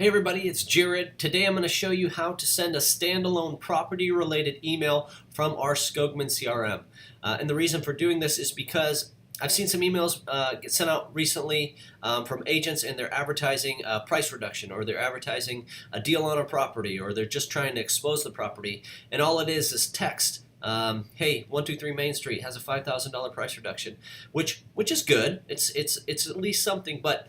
Hey everybody, it's Jared. Today I'm going to show you how to send a standalone property related email from our Skogman CRM. And the reason for doing this is because I've seen some emails get sent out recently from agents, and they're advertising a price reduction, or they're advertising a deal on a property, or they're just trying to expose the property. And all it is text. Hey, 123 Main Street has a $5,000 price reduction, which is good. It's at least something, but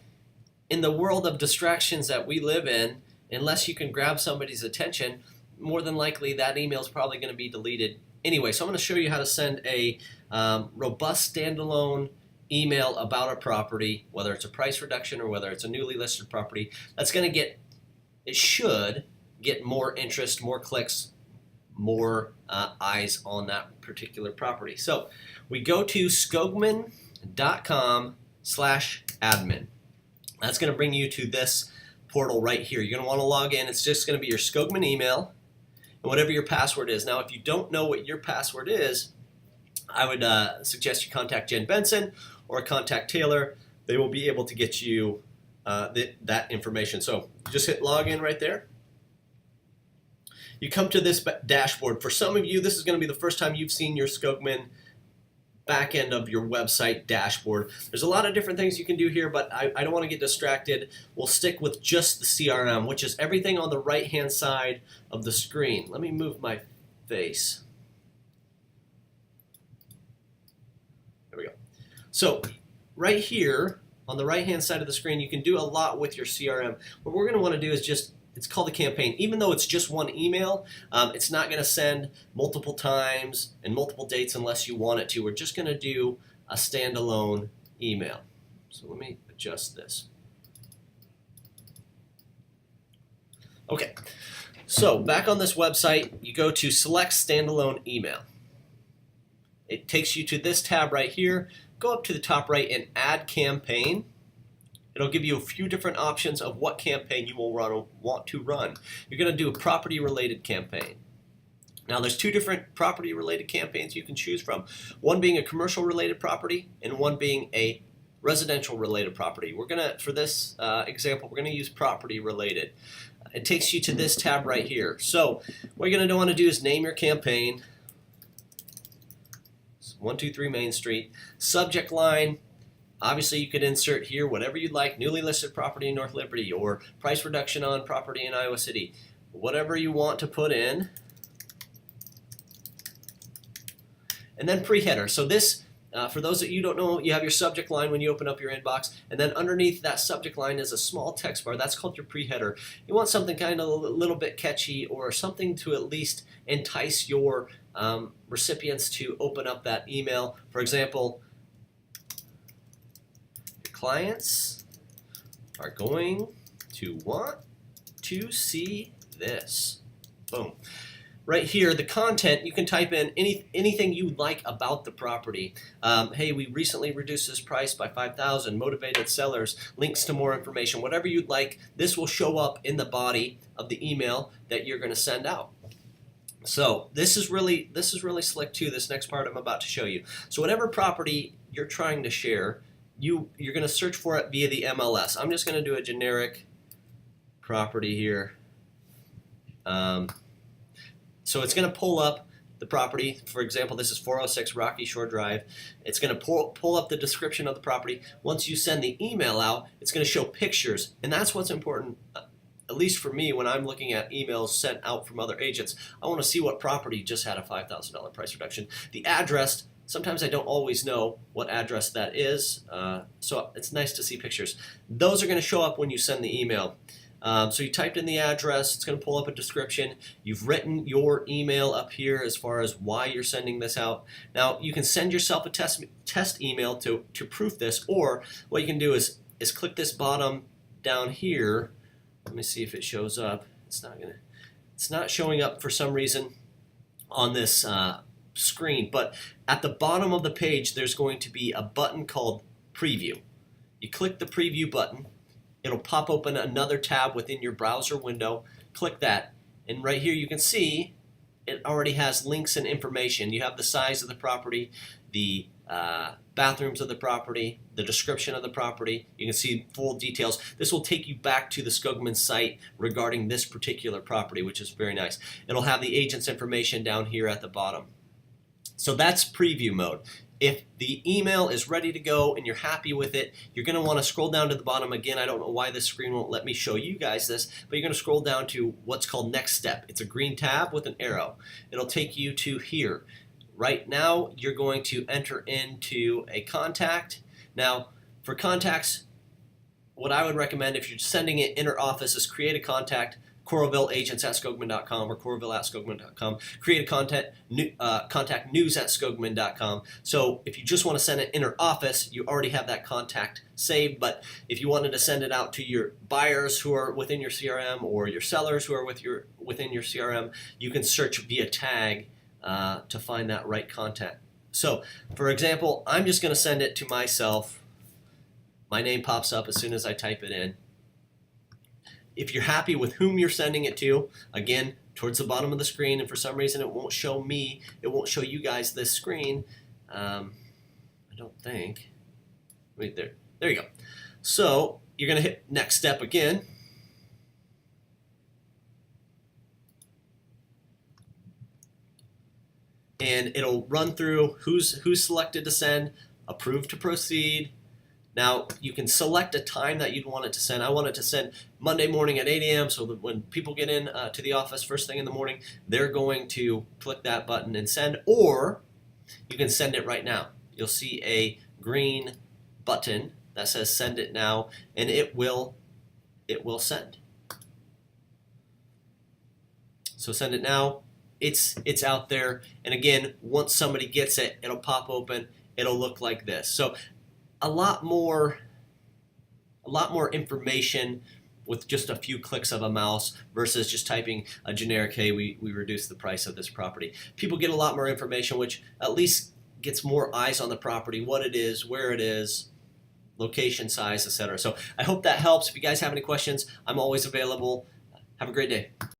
in the world of distractions that we live in, unless you can grab somebody's attention, more than likely that email is probably going to be deleted anyway. So I'm going to show you how to send a robust standalone email about a property, whether it's a price reduction or whether it's a newly listed property. That's going to it should get more interest, more clicks, more eyes on that particular property. So we go to skogman.com/admin. That's going to bring you to this portal right here. You're going to want to log in. It's just going to be your Skogman email and whatever your password is. Now, if you don't know what your password is, I would suggest you contact Jen Benson or contact Taylor. They will be able to get you that information. So just hit login right there. You come to this dashboard. For some of you, this is going to be the first time you've seen your Skogman back end of your website dashboard. There's a lot of different things you can do here, but I don't want to get distracted. We'll stick with just the CRM, which is everything on the right hand side of the screen. Let me move my face. There we go. So right here on the right hand side of the screen, you can do a lot with your CRM. What we're going to want to do is it's called a campaign. Even though it's just one email, it's not going to send multiple times and multiple dates unless you want it to. We're just going to do a standalone email. So let me adjust this. Okay, so back on this website, you go to select standalone email. It takes you to this tab right here. Go up to the top right and add campaign. It'll give you a few different options of what campaign you will want to run. You're going to do a property-related campaign. Now, there's two different property-related campaigns you can choose from. One being a commercial-related property, and one being a residential-related property. For this example, we're going to use property-related. It takes you to this tab right here. So, what you're going to want to do is name your campaign. 123 Main Street. Subject line. Obviously, you could insert here whatever you'd like, newly listed property in North Liberty, or price reduction on property in Iowa City. Whatever you want to put in. And then pre-header. So this, for those that you don't know, you have your subject line when you open up your inbox, and then underneath that subject line is a small text bar. That's called your pre-header. You want something kind of a little bit catchy, or something to at least entice your recipients to open up that email. For example, clients are going to want to see this. Boom. Right here, the content, you can type in anything you like about the property. Hey, we recently reduced this price by $5,000, motivated sellers, links to more information, whatever you'd like. This will show up in the body of the email that you're going to send out. So this is really slick too, this next part I'm about to show you. So whatever property you're trying to share, you're going to search for it via the MLS. I'm just going to do a generic property here. So it's going to pull up the property. For example, this is 406 Rocky Shore Drive. It's going to pull up the description of the property. Once you send the email out, it's going to show pictures. And that's what's important, at least for me, when I'm looking at emails sent out from other agents. I want to see what property just had a $5,000 price reduction. The address. Sometimes I don't always know what address that is, so it's nice to see pictures. Those are going to show up when you send the email. So you typed in the address, it's going to pull up a description. You've written your email up here as far as why you're sending this out. Now, you can send yourself a test email to proof this, or what you can do is click this bottom down here. Let me see if it shows up. It's not showing up for some reason on this screen, but at the bottom of the page there's going to be a button called preview. You click the preview button, it'll pop open another tab within your browser window. Click that, and right here you can see it already has links and information. You have the size of the property, the bathrooms of the property, the description of the property. You can see full details. This will take you back to the Skogman site regarding this particular property, which is very nice. It'll have the agent's information down here at the bottom. So that's preview mode. If the email is ready to go and you're happy with it, you're going to want to scroll down to the bottom. Again, I don't know why this screen won't let me show you guys this, but you're going to scroll down to what's called Next Step. It's a green tab with an arrow. It'll take you to here. Right now, you're going to enter into a contact. Now, for contacts, what I would recommend if you're sending it inter-office is create a contact, CoralvilleAgents@Skogman.com or Coralville@Skogman.com. Create a contact news@Skogman.com. So if you just want to send it inter-office, you already have that contact saved. But if you wanted to send it out to your buyers who are within your CRM or your sellers who are within your CRM, you can search via tag to find that right contact. So, for example, I'm just going to send it to myself. My name pops up as soon as I type it in. If you're happy with whom you're sending it to, again, towards the bottom of the screen, and for some reason it won't show me, it won't show you guys this screen, I don't think. Right there. There you go. So, you're going to hit Next Step again. And it'll run through who's selected to send, approved to proceed. Now, you can select a time that you'd want it to send. I want it to send Monday morning at 8 a.m. so that when people get in to the office first thing in the morning, they're going to click that button and send, or you can send it right now. You'll see a green button that says Send It Now, and it will send. So send it now. It's out there, and again, once somebody gets it, it'll pop open. It'll look like this. So a lot more information with just a few clicks of a mouse versus just typing a generic, hey, we reduced the price of this property. People get a lot more information, which at least gets more eyes on the property, what it is, where it is, location, size, etc. So I hope that helps. If you guys have any questions, I'm always available. Have a great day.